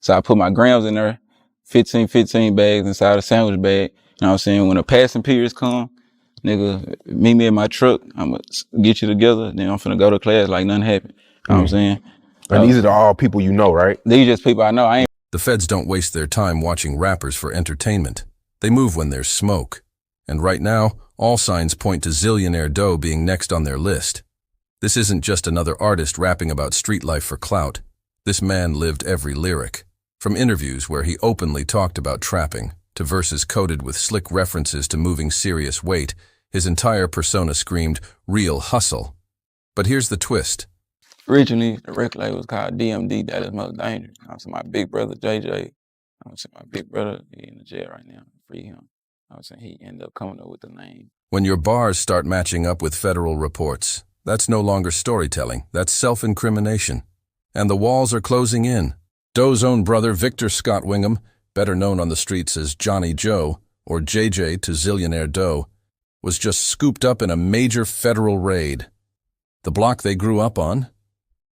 So I put my grams in there, 15 bags inside a sandwich bag. You know what I'm saying? When the passing periods come, nigga, meet me in my truck. I'm gonna get you together. Then I'm finna go to class like nothing happened. You know what I'm saying? And these are all people you know, right? These just people I know. I ain't. The feds don't waste their time watching rappers for entertainment. They move when there's smoke. And right now, all signs point to Zillionaire Doe being next on their list. This isn't just another artist rapping about street life for clout. This man lived every lyric. From interviews where he openly talked about trapping, to verses coded with slick references to moving serious weight, his entire persona screamed, real hustle. But here's the twist. Originally, the record label was called DMD, That Is Most Dangerous. I'm saying my big brother, JJ, I'm saying my big brother, he in the jail right now, free him. I'm saying he ended up coming up with the name. When your bars start matching up with federal reports, that's no longer storytelling, that's self-incrimination. And the walls are closing in. Doe's own brother, Victor Scott Wingham, better known on the streets as Johnny Joe, or JJ to Zillionaire Doe, was just scooped up in a major federal raid. The block they grew up on?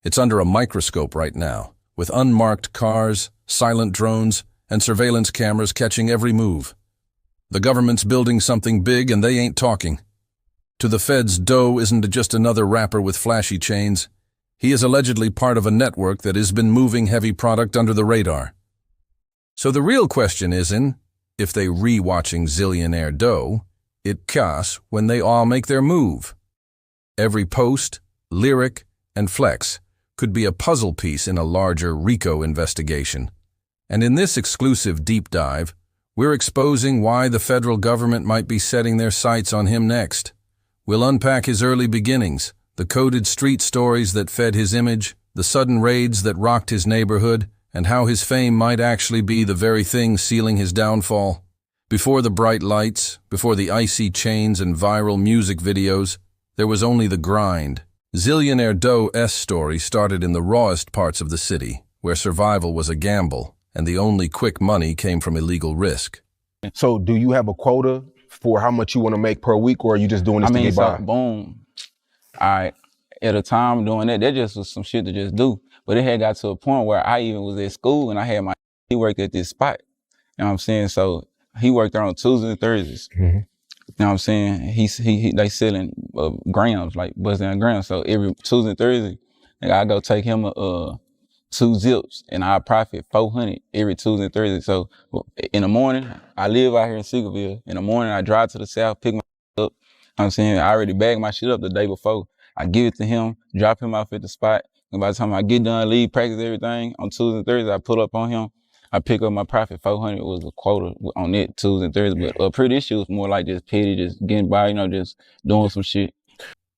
It's under a microscope right now, with unmarked cars, silent drones, and surveillance cameras catching every move. The government's building something big and they ain't talking. To the feds, Doe isn't just another rapper with flashy chains. He is allegedly part of a network that has been moving heavy product under the radar. So the real question isn't if they re-watching Zillionaire Doe, it cass when they all make their move. Every post, lyric, and flex could be a puzzle piece in a larger RICO investigation. And in this exclusive deep dive, we're exposing why the federal government might be setting their sights on him next. We'll unpack his early beginnings, the coded street stories that fed his image, the sudden raids that rocked his neighborhood, and how his fame might actually be the very thing sealing his downfall. Before the bright lights, before the icy chains and viral music videos, there was only the grind. Zillionaire Doe's story started in the rawest parts of the city, where survival was a gamble, and the only quick money came from illegal risk. So do you have a quota for how much you want to make per week, or are you just doing this to get by? Boom. All right. At a time doing that just was some shit to just do. But it had got to a point where I even was at school and I had he worked at this spot. You know what I'm saying? So he worked there on Tuesdays and Thursdays. Mm-hmm. You know what I'm saying? They selling grams, like busting down grams. So every Tuesday and Thursday, I go take him 2 zips and I profit $400 every Tuesday and Thursday. So in the morning, I live out here in Seagoville. In the morning, I drive to the south, pick my up. You know what I'm saying? I already bagged my shit up the day before. I give it to him, drop him off at the spot. And by the time I get done, leave, practice everything, on Tuesday and Thursday, I pull up on him. I pick up my profit. 400 was the quota on it Tuesday and Thursday. But up here, this shit was more like just petty, just getting by, you know, just doing some shit.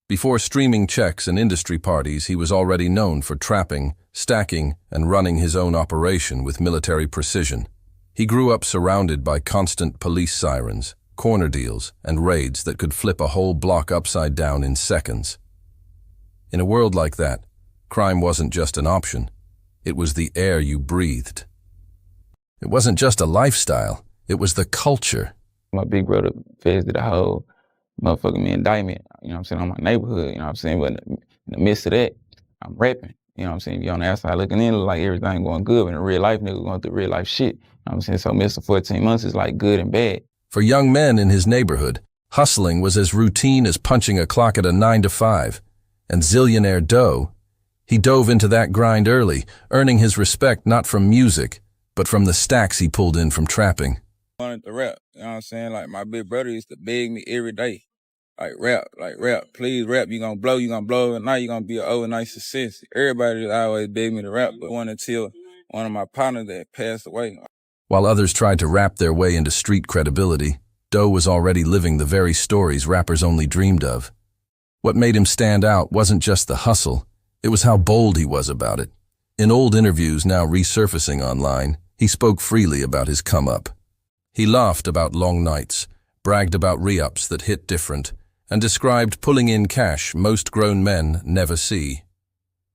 Before streaming checks and industry parties, he was already known for trapping, stacking, and running his own operation with military precision. He grew up surrounded by constant police sirens, corner deals, and raids that could flip a whole block upside down in seconds. In a world like that, crime wasn't just an option. It was the air you breathed. It wasn't just a lifestyle, it was the culture. My big brother feds did a whole motherfucking me indictment, you know what I'm saying, on my neighborhood, you know what I'm saying? But in the midst of that, I'm rapping, you know what I'm saying? You on the outside looking in, look like everything going good, but in real life, nigga going through real life shit, you know what I'm saying? So midst of 14 months is like good and bad. For young men in his neighborhood, hustling was as routine as punching a clock at a 9 to 5. And Zillionaire Doe, he dove into that grind early, earning his respect not from music, but from the stacks he pulled in from trapping. I wanted to rap, you know what I'm saying? Like my big brother used to beg me every day, like rap, please rap, you gonna blow overnight, you gonna be an overnight success. Everybody just always begged me to rap, but one until one of my partners that passed away. While others tried to rap their way into street credibility, Doe was already living the very stories rappers only dreamed of. What made him stand out wasn't just the hustle, it was how bold he was about it. In old interviews now resurfacing online, he spoke freely about his come-up. He laughed about long nights, bragged about re-ups that hit different, and described pulling in cash most grown men never see.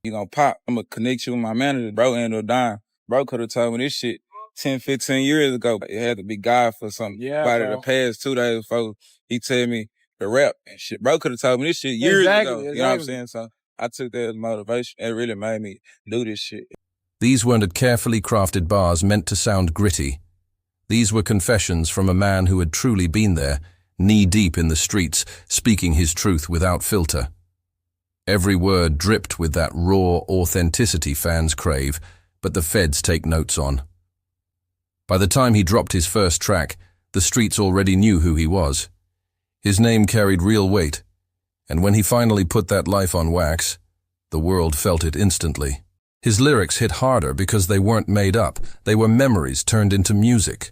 You gonna pop, I'm gonna connect you with my manager, bro, ended up dying. Bro could have told me this shit 10, 15 years ago. It had to be God for something. Yeah, about it the past 2 days before he tell me to rap and shit. Bro could have told me this shit years ago. You know what I'm saying? So I took that as motivation. It really made me do this shit. These weren't carefully crafted bars meant to sound gritty. These were confessions from a man who had truly been there, knee-deep in the streets, speaking his truth without filter. Every word dripped with that raw authenticity fans crave, but the feds take notes on. By the time he dropped his first track, the streets already knew who he was. His name carried real weight, and when he finally put that life on wax, the world felt it instantly. His lyrics hit harder because they weren't made up, they were memories turned into music.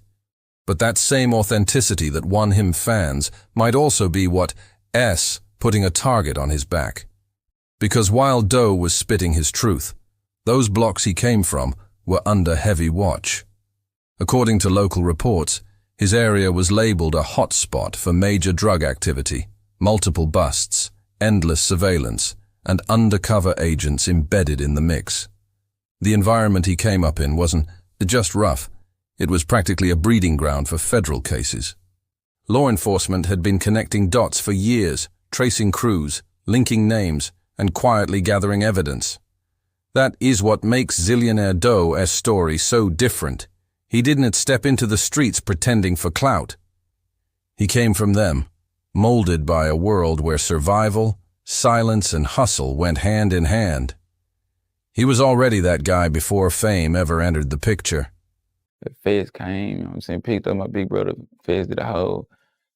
But that same authenticity that won him fans might also be what putting a target on his back. Because while Doe was spitting his truth, those blocks he came from were under heavy watch. According to local reports, his area was labeled a hotspot for major drug activity, multiple busts, endless surveillance, and undercover agents embedded in the mix. The environment he came up in wasn't just rough. It was practically a breeding ground for federal cases. Law enforcement had been connecting dots for years, tracing crews, linking names, and quietly gathering evidence. That is what makes Zillionaire Doe's story so different. He didn't step into the streets pretending for clout. He came from them, molded by a world where survival, silence, and hustle went hand in hand. He was already that guy before fame ever entered the picture. The feds came, you know what I'm saying, picked up my big brother. Feds did a whole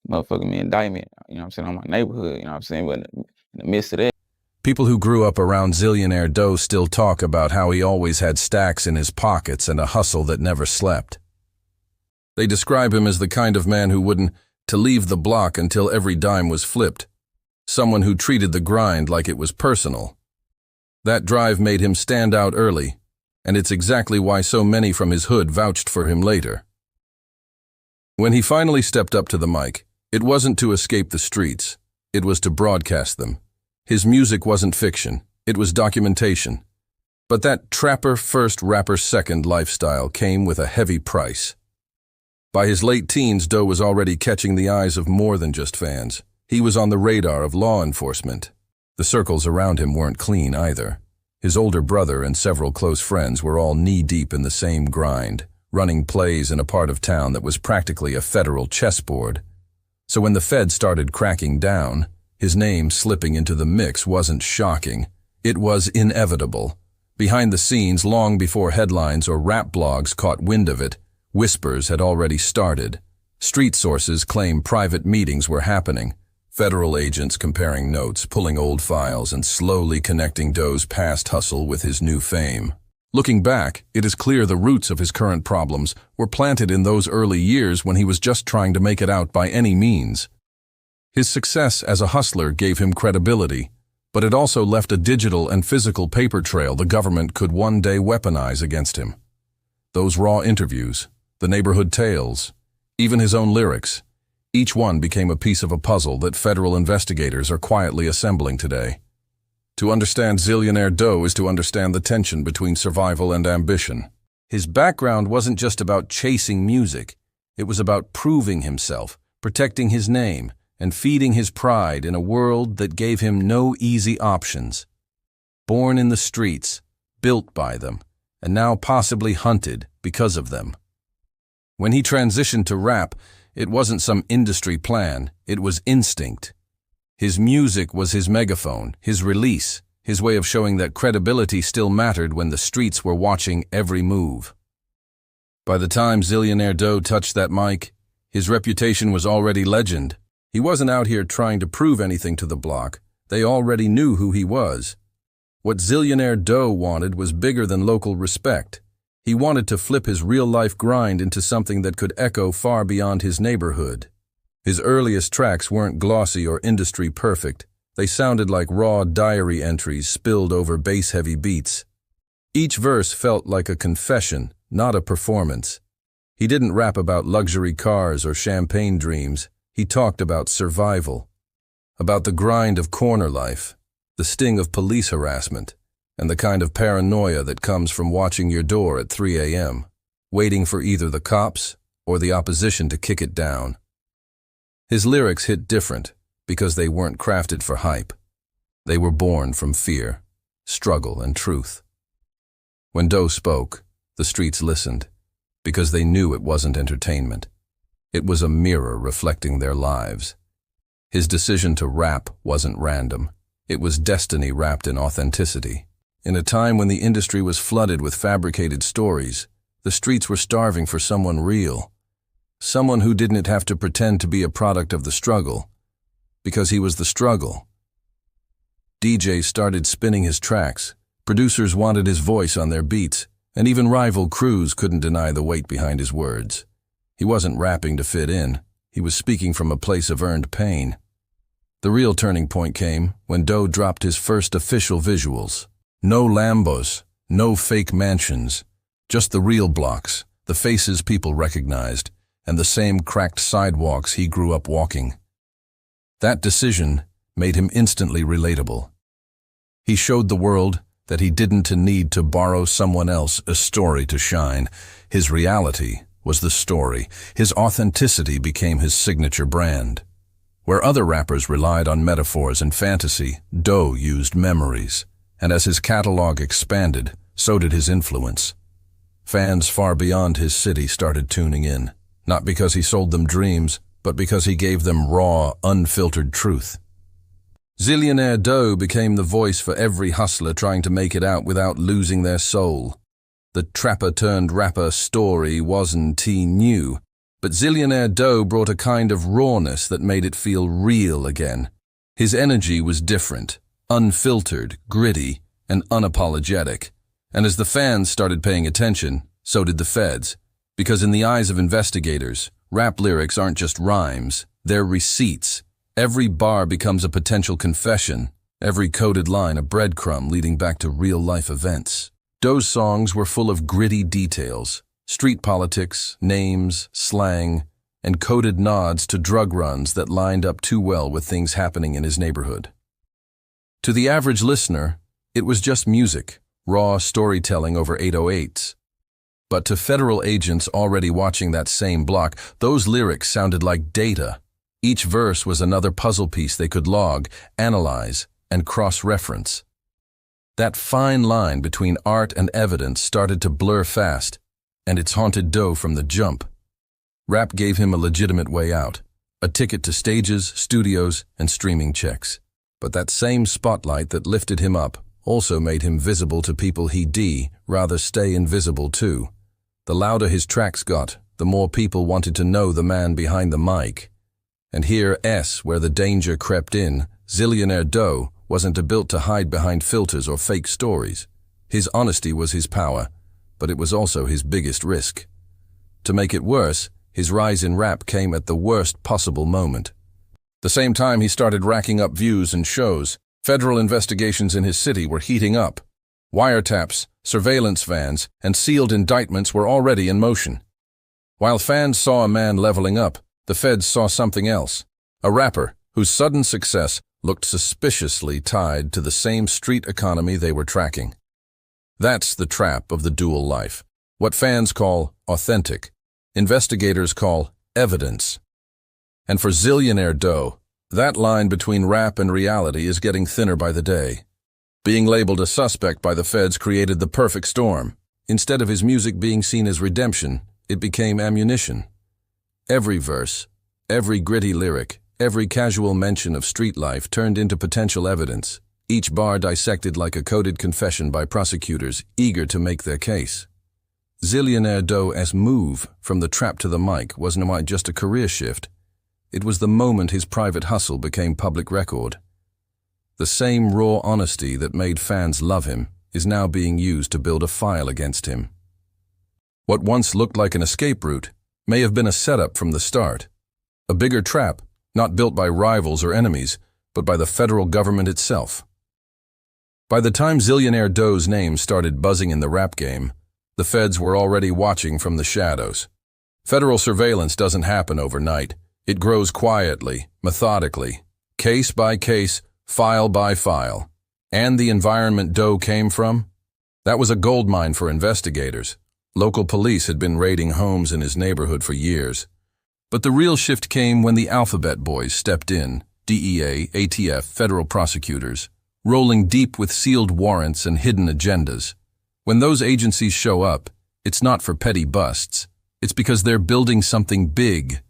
motherfucking me indictment, you know what I'm saying, on my neighborhood, you know what I'm saying, but in the midst of that. People who grew up around Zillionaire Doe still talk about how he always had stacks in his pockets and a hustle that never slept. They describe him as the kind of man who wouldn't to leave the block until every dime was flipped, someone who treated the grind like it was personal. That drive made him stand out early, and it's exactly why so many from his hood vouched for him later. When he finally stepped up to the mic, it wasn't to escape the streets, it was to broadcast them. His music wasn't fiction, it was documentation. But that trapper first, rapper second lifestyle came with a heavy price. By his late teens, Doe was already catching the eyes of more than just fans. He was on the radar of law enforcement. The circles around him weren't clean either. His older brother and several close friends were all knee-deep in the same grind, running plays in a part of town that was practically a federal chessboard. So when the feds started cracking down, his name slipping into the mix wasn't shocking. It was inevitable. Behind the scenes, long before headlines or rap blogs caught wind of it, whispers had already started. Street sources claim private meetings were happening. Federal agents comparing notes, pulling old files, and slowly connecting Doe's past hustle with his new fame. Looking back, it is clear the roots of his current problems were planted in those early years when he was just trying to make it out by any means. His success as a hustler gave him credibility, but it also left a digital and physical paper trail the government could one day weaponize against him. Those raw interviews, the neighborhood tales, even his own lyrics, each one became a piece of a puzzle that federal investigators are quietly assembling today. To understand Zillionaire Doe is to understand the tension between survival and ambition. His background wasn't just about chasing music. It was about proving himself, protecting his name, and feeding his pride in a world that gave him no easy options. Born in the streets, built by them, and now possibly hunted because of them. When he transitioned to rap, it wasn't some industry plan, it was instinct. His music was his megaphone, his release, his way of showing that credibility still mattered when the streets were watching every move. By the time Zillionaire Doe touched that mic, his reputation was already legend. He wasn't out here trying to prove anything to the block. They already knew who he was. What Zillionaire Doe wanted was bigger than local respect. He wanted to flip his real-life grind into something that could echo far beyond his neighborhood. His earliest tracks weren't glossy or industry perfect. They sounded like raw diary entries spilled over bass-heavy beats. Each verse felt like a confession, not a performance. He didn't rap about luxury cars or champagne dreams. He talked about survival, about the grind of corner life, the sting of police harassment, and the kind of paranoia that comes from watching your door at 3 a.m., waiting for either the cops or the opposition to kick it down. His lyrics hit different because they weren't crafted for hype. They were born from fear, struggle, and truth. When Doe spoke, the streets listened, because they knew it wasn't entertainment. It was a mirror reflecting their lives. His decision to rap wasn't random. It was destiny wrapped in authenticity. In a time when the industry was flooded with fabricated stories, the streets were starving for someone real. Someone who didn't have to pretend to be a product of the struggle, because he was the struggle. DJ started spinning his tracks. Producers wanted his voice on their beats, and even rival crews couldn't deny the weight behind his words. He wasn't rapping to fit in. He was speaking from a place of earned pain. The real turning point came when Doe dropped his first official visuals. No Lambos, no fake mansions, just the real blocks, the faces people recognized, and the same cracked sidewalks he grew up walking. That decision made him instantly relatable. He showed the world that he didn't need to borrow someone else's story to shine. His reality was the story. His authenticity became his signature brand. Where other rappers relied on metaphors and fantasy, Doe used memories. And as his catalog expanded, so did his influence. Fans far beyond his city started tuning in, not because he sold them dreams, but because he gave them raw, unfiltered truth. Zillionaire Doe became the voice for every hustler trying to make it out without losing their soul. The trapper-turned-rapper story wasn't new, but Zillionaire Doe brought a kind of rawness that made it feel real again. His energy was different, unfiltered, gritty, and unapologetic. And as the fans started paying attention, so did the feds. Because in the eyes of investigators, rap lyrics aren't just rhymes, they're receipts. Every bar becomes a potential confession, every coded line a breadcrumb leading back to real-life events. Doe's songs were full of gritty details, street politics, names, slang, and coded nods to drug runs that lined up too well with things happening in his neighborhood. To the average listener, it was just music, raw storytelling over 808s. But to federal agents already watching that same block, those lyrics sounded like data. Each verse was another puzzle piece they could log, analyze, and cross-reference. That fine line between art and evidence started to blur fast, and it's haunted Doe from the jump. Rap gave him a legitimate way out, a ticket to stages, studios, and streaming checks. But that same spotlight that lifted him up also made him visible to people he'd rather stay invisible to. The louder his tracks got, the more people wanted to know the man behind the mic. And here's where the danger crept in. Zillionaire Doe wasn't built to hide behind filters or fake stories. His honesty was his power, but it was also his biggest risk. To make it worse, his rise in rap came at the worst possible moment. The same time he started racking up views and shows, federal investigations in his city were heating up. Wiretaps, surveillance vans, and sealed indictments were already in motion. While fans saw a man leveling up, the feds saw something else. A rapper whose sudden success looked suspiciously tied to the same street economy they were tracking. That's the trap of the dual life. What fans call authentic, investigators call evidence. And for Zillionaire Doe, that line between rap and reality is getting thinner by the day. Being labeled a suspect by the feds created the perfect storm. Instead of his music being seen as redemption, it became ammunition. Every verse, every gritty lyric, every casual mention of street life turned into potential evidence, each bar dissected like a coded confession by prosecutors eager to make their case. Zillionaire Doe's move from the trap to the mic wasn't just a career shift. It was the moment his private hustle became public record. The same raw honesty that made fans love him is now being used to build a file against him. What once looked like an escape route may have been a setup from the start. A bigger trap, not built by rivals or enemies, but by the federal government itself. By the time Zillionaire Doe's name started buzzing in the rap game, the feds were already watching from the shadows. Federal surveillance doesn't happen overnight. It grows quietly, methodically, case by case, file by file. And the environment Doe came from? That was a goldmine for investigators. Local police had been raiding homes in his neighborhood for years. But the real shift came when the Alphabet Boys stepped in, DEA, ATF, federal prosecutors, rolling deep with sealed warrants and hidden agendas. When those agencies show up, it's not for petty busts. It's because they're building something big.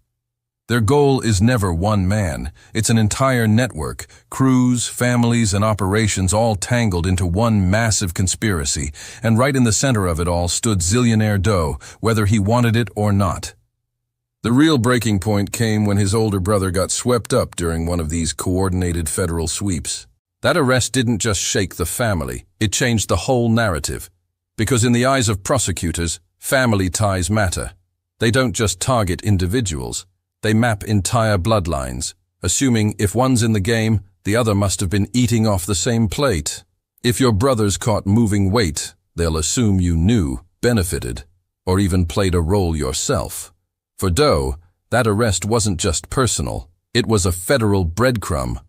Their goal is never one man. It's an entire network, crews, families, and operations all tangled into one massive conspiracy, and right in the center of it all stood Zillionaire Doe, whether he wanted it or not. The real breaking point came when his older brother got swept up during one of these coordinated federal sweeps. That arrest didn't just shake the family, it changed the whole narrative. Because in the eyes of prosecutors, family ties matter. They don't just target individuals. They map entire bloodlines, assuming if one's in the game, the other must have been eating off the same plate. If your brother's caught moving weight, they'll assume you knew, benefited, or even played a role yourself. For Doe, that arrest wasn't just personal. It was a federal breadcrumb,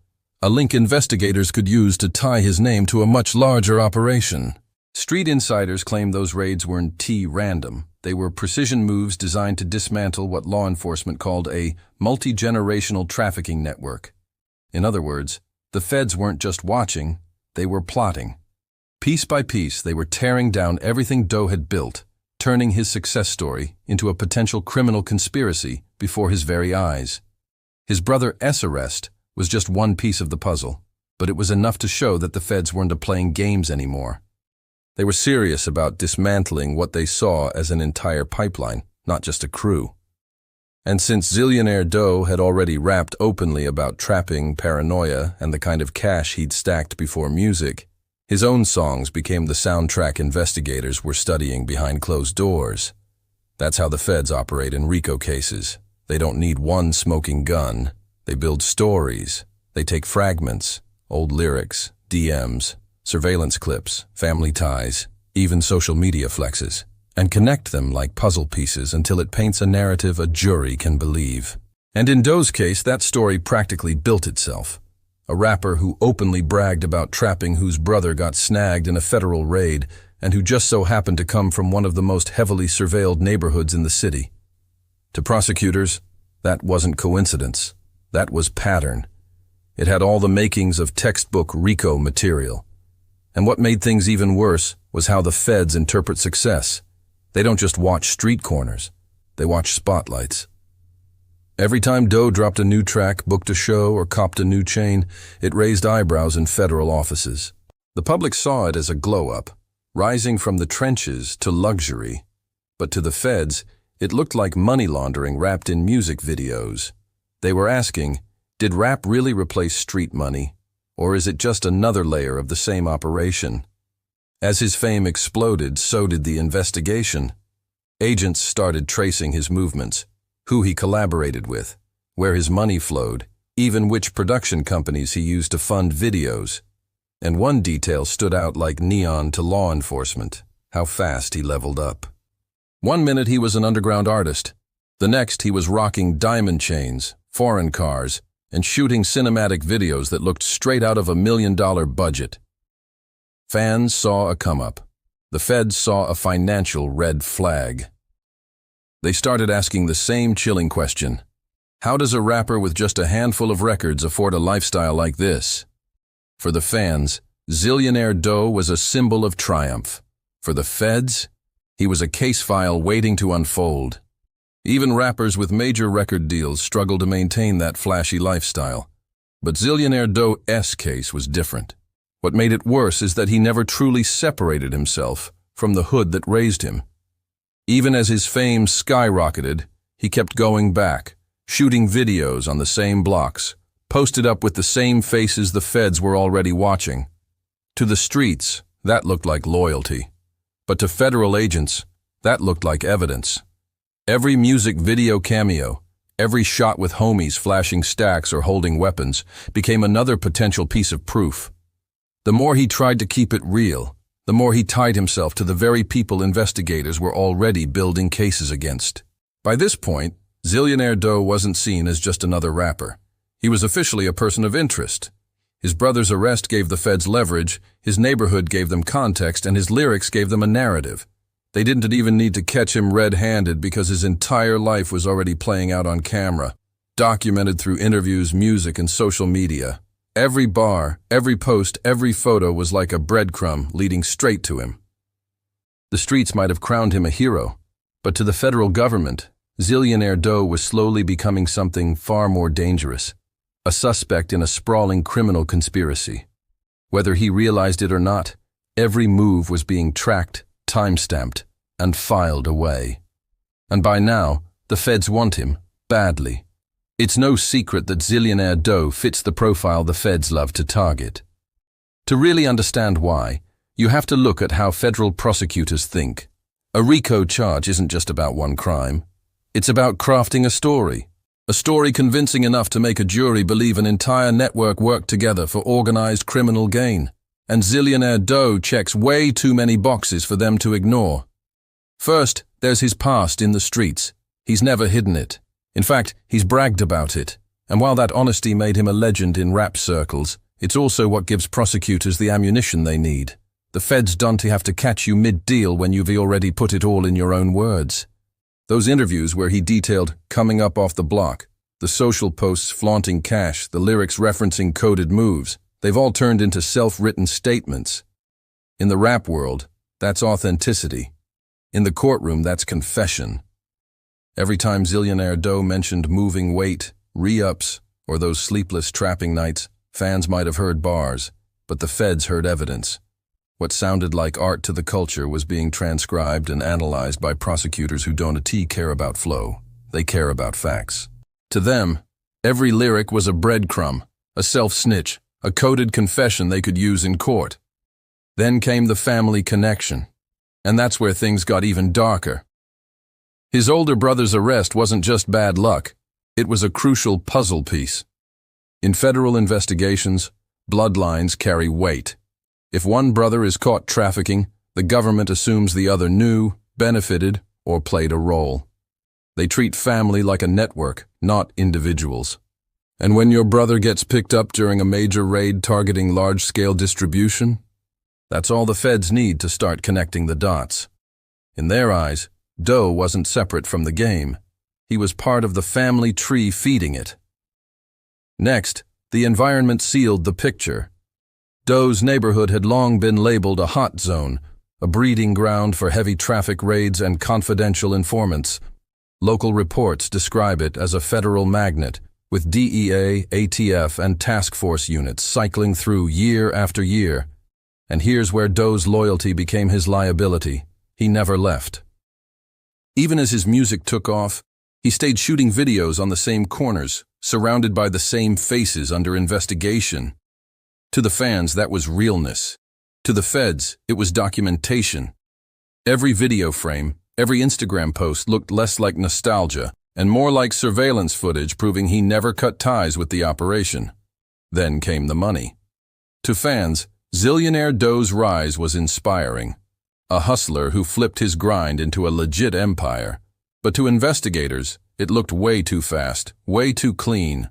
a link investigators could use to tie his name to a much larger operation. Street insiders claim those raids weren't random. They were precision moves designed to dismantle what law enforcement called a multi-generational trafficking network. In other words, the feds weren't just watching, they were plotting. Piece by piece, they were tearing down everything Doe had built, turning his success story into a potential criminal conspiracy before his very eyes. His brother S. arrest was just one piece of the puzzle, but it was enough to show that the feds weren't playing games anymore. They were serious about dismantling what they saw as an entire pipeline, not just a crew. And since Zillionaire Doe had already rapped openly about trapping, paranoia, and the kind of cash he'd stacked before music, his own songs became the soundtrack investigators were studying behind closed doors. That's how the feds operate in RICO cases. They don't need one smoking gun. They build stories. They take fragments, old lyrics, DMs, surveillance clips, family ties, even social media flexes, and connect them like puzzle pieces until it paints a narrative a jury can believe. And in Doe's case, that story practically built itself. A rapper who openly bragged about trapping whose brother got snagged in a federal raid and who just so happened to come from one of the most heavily surveilled neighborhoods in the city. To prosecutors, that wasn't coincidence. That was pattern. It had all the makings of textbook RICO material. And what made things even worse was how the feds interpret success. They don't just watch street corners. They watch spotlights. Every time Doe dropped a new track, booked a show, or copped a new chain, it raised eyebrows in federal offices. The public saw it as a glow-up, rising from the trenches to luxury. But to the feds, it looked like money laundering wrapped in music videos. They were asking, did rap really replace street money? Or is it just another layer of the same operation? As his fame exploded, so did the investigation. Agents started tracing his movements, who he collaborated with, where his money flowed, even which production companies he used to fund videos. And one detail stood out like neon to law enforcement: how fast he leveled up. One minute he was an underground artist. The next he was rocking diamond chains, foreign cars, and shooting cinematic videos that looked straight out of $1 million budget. Fans saw a come-up. The feds saw a financial red flag. They started asking the same chilling question. How does a rapper with just a handful of records afford a lifestyle like this? For the fans, Zillionaire Doe was a symbol of triumph. For the feds, he was a case file waiting to unfold. Even rappers with major record deals struggled to maintain that flashy lifestyle. But Zillionaire Doe's case was different. What made it worse is that he never truly separated himself from the hood that raised him. Even as his fame skyrocketed, he kept going back, shooting videos on the same blocks, posted up with the same faces the feds were already watching. To the streets, that looked like loyalty. But to federal agents, that looked like evidence. Every music video cameo, every shot with homies flashing stacks or holding weapons, became another potential piece of proof. The more he tried to keep it real, the more he tied himself to the very people investigators were already building cases against. By this point, Zillionaire Doe wasn't seen as just another rapper. He was officially a person of interest. His brother's arrest gave the feds leverage, his neighborhood gave them context, and his lyrics gave them a narrative. They didn't even need to catch him red-handed because his entire life was already playing out on camera, documented through interviews, music, and social media. Every bar, every post, every photo was like a breadcrumb leading straight to him. The streets might have crowned him a hero, but to the federal government, Zillionaire Doe was slowly becoming something far more dangerous, a suspect in a sprawling criminal conspiracy. Whether he realized it or not, every move was being tracked, time-stamped, and filed away. And by now, the feds want him, badly. It's no secret that Zillionaire Doe fits the profile the feds love to target. To really understand why, you have to look at how federal prosecutors think. A RICO charge isn't just about one crime. It's about crafting a story convincing enough to make a jury believe an entire network worked together for organized criminal gain. And Zillionaire Doe checks way too many boxes for them to ignore. First, there's his past in the streets. He's never hidden it. In fact, he's bragged about it. And while that honesty made him a legend in rap circles, it's also what gives prosecutors the ammunition they need. The feds don't have to catch you mid-deal when you've already put it all in your own words. Those interviews where he detailed coming up off the block, the social posts flaunting cash, the lyrics referencing coded moves, they've all turned into self-written statements. In the rap world, that's authenticity. In the courtroom, that's confession. Every time Zillionaire Doe mentioned moving weight, re-ups, or those sleepless trapping nights, fans might have heard bars, but the feds heard evidence. What sounded like art to the culture was being transcribed and analyzed by prosecutors who don't care about flow. They care about facts. To them, every lyric was a breadcrumb, a self-snitch, a coded confession they could use in court. Then came the family connection, and that's where things got even darker. His older brother's arrest wasn't just bad luck, it was a crucial puzzle piece. In federal investigations, bloodlines carry weight. If one brother is caught trafficking, the government assumes the other knew, benefited, or played a role. They treat family like a network, not individuals. And when your brother gets picked up during a major raid targeting large-scale distribution, that's all the feds need to start connecting the dots. In their eyes, Doe wasn't separate from the game. He was part of the family tree feeding it. Next, the environment sealed the picture. Doe's neighborhood had long been labeled a hot zone, a breeding ground for heavy traffic raids and confidential informants. Local reports describe it as a federal magnet, with DEA, ATF, and task force units cycling through year after year. And here's where Doe's loyalty became his liability. He never left. Even as his music took off, he stayed shooting videos on the same corners, surrounded by the same faces under investigation. To the fans, that was realness. To the feds, it was documentation. Every video frame, every Instagram post looked less like nostalgia and more like surveillance footage proving he never cut ties with the operation. Then came the money. To fans, Zillionaire Doe's rise was inspiring. A hustler who flipped his grind into a legit empire. But to investigators, it looked way too fast, way too clean.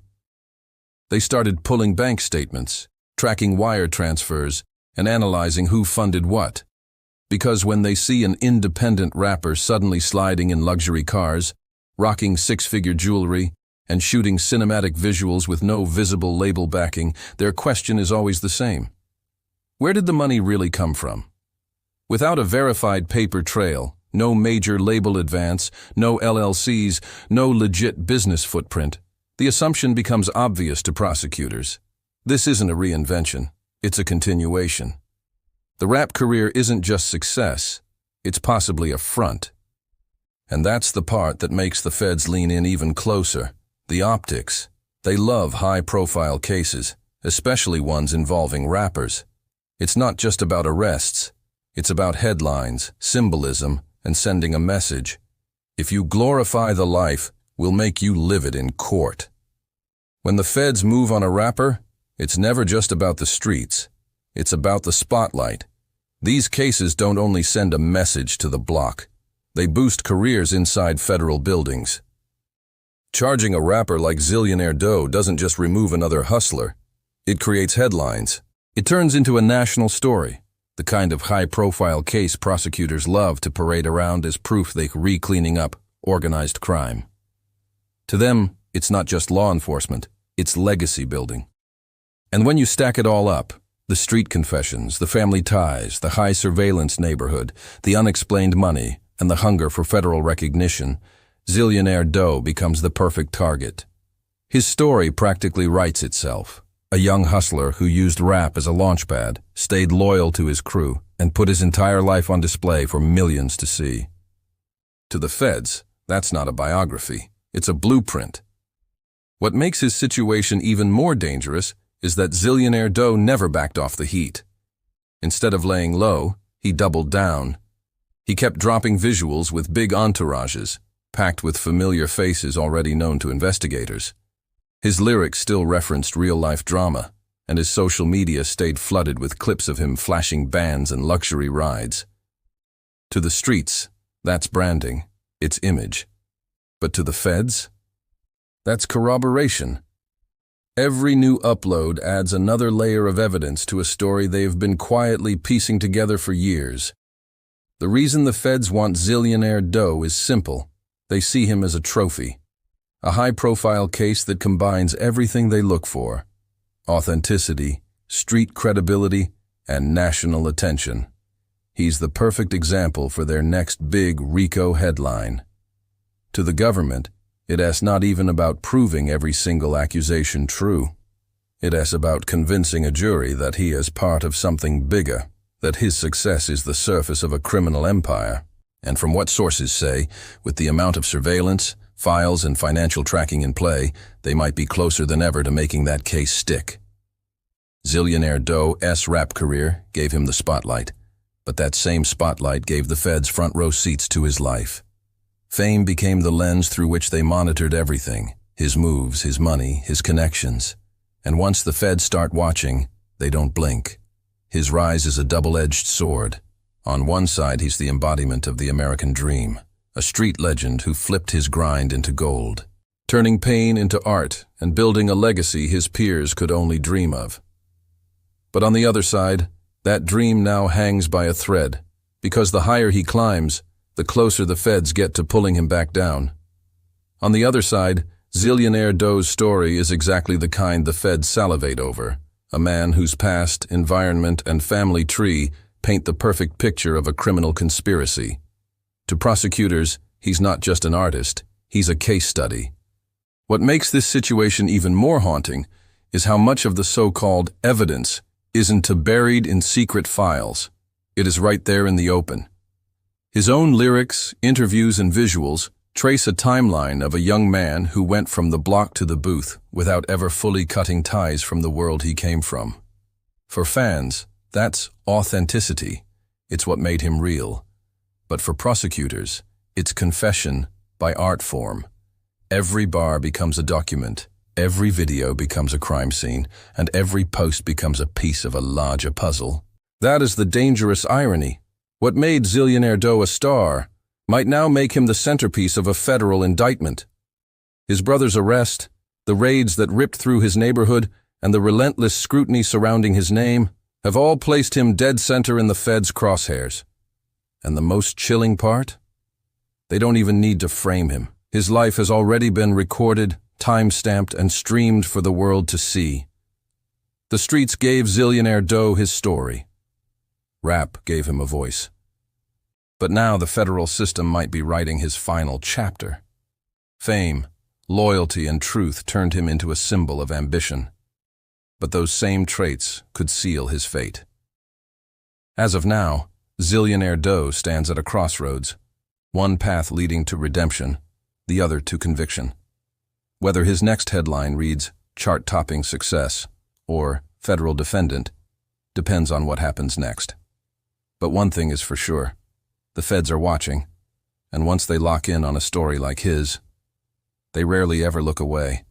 They started pulling bank statements, tracking wire transfers, and analyzing who funded what. Because when they see an independent rapper suddenly sliding in luxury cars, rocking six-figure jewelry, and shooting cinematic visuals with no visible label backing, their question is always the same. Where did the money really come from? Without a verified paper trail, no major label advance, no LLCs, no legit business footprint, the assumption becomes obvious to prosecutors. This isn't a reinvention, it's a continuation. The rap career isn't just success, it's possibly a front. And that's the part that makes the feds lean in even closer. The optics. They love high-profile cases, especially ones involving rappers. It's not just about arrests. It's about headlines, symbolism, and sending a message. If you glorify the life, we'll make you live it in court. When the feds move on a rapper, it's never just about the streets. It's about the spotlight. These cases don't only send a message to the block. They boost careers inside federal buildings. Charging a rapper like Zillionaire Doe doesn't just remove another hustler. It creates headlines. It turns into a national story, the kind of high-profile case prosecutors love to parade around as proof they're cleaning up organized crime. To them, it's not just law enforcement, it's legacy building. And when you stack it all up, The street confessions, the family ties, the high surveillance neighborhood, the unexplained money, and the hunger for federal recognition, Zillionaire Doe becomes the perfect target. His story practically writes itself. A young hustler who used rap as a launchpad, stayed loyal to his crew, and put his entire life on display for millions to see. To the feds, that's not a biography, it's a blueprint. What makes his situation even more dangerous is that Zillionaire Doe never backed off the heat. Instead of laying low, he doubled down. He kept dropping visuals with big entourages, packed with familiar faces already known to investigators. His lyrics still referenced real-life drama, and his social media stayed flooded with clips of him flashing bands and luxury rides. To the streets, that's branding, it's image. But to the feds? That's corroboration. Every new upload adds another layer of evidence to a story they've been quietly piecing together for years. The reason the feds want Zillionaire Doe is simple. They see him as a trophy. A high-profile case that combines everything they look for: authenticity, street credibility, and national attention. He's the perfect example for their next big RICO headline. To the government, it asks not even about proving every single accusation true. It asks about convincing a jury that he is part of something bigger, that his success is the surface of a criminal empire. And from what sources say, with the amount of surveillance, files, and financial tracking in play, they might be closer than ever to making that case stick. Zillionaire Doe's rap career gave him the spotlight, but that same spotlight gave the feds front-row seats to his life. Fame became the lens through which they monitored everything: his moves, his money, his connections. And once the feds start watching, they don't blink. His rise is a double-edged sword. On one side, he's the embodiment of the American dream, a street legend who flipped his grind into gold, turning pain into art and building a legacy his peers could only dream of. But on the other side, that dream now hangs by a thread, because the higher he climbs, the closer the feds get to pulling him back down. On the other side, Zillionaire Doe's story is exactly the kind the feds salivate over, a man whose past, environment, and family tree paint the perfect picture of a criminal conspiracy. To prosecutors, he's not just an artist, he's a case study. What makes this situation even more haunting is how much of the so-called evidence isn't buried in secret files. It is right there in the open. His own lyrics, interviews, and visuals trace a timeline of a young man who went from the block to the booth without ever fully cutting ties from the world he came from. For fans, that's authenticity. It's what made him real. But for prosecutors, it's confession by art form. Every bar becomes a document, every video becomes a crime scene, and every post becomes a piece of a larger puzzle. That is the dangerous irony. What made Zillionaire Doe a star might now make him the centerpiece of a federal indictment. His brother's arrest, the raids that ripped through his neighborhood, and the relentless scrutiny surrounding his name have all placed him dead center in the feds' crosshairs. And the most chilling part? They don't even need to frame him. His life has already been recorded, time-stamped, and streamed for the world to see. The streets gave Zillionaire Doe his story. Rap gave him a voice. But now the federal system might be writing his final chapter. Fame, loyalty, and truth turned him into a symbol of ambition. But those same traits could seal his fate. As of now, Zillionaire Doe stands at a crossroads, one path leading to redemption, the other to conviction. Whether his next headline reads chart-topping success or federal defendant depends on what happens next. But one thing is for sure, the feds are watching, and once they lock in on a story like his, they rarely ever look away.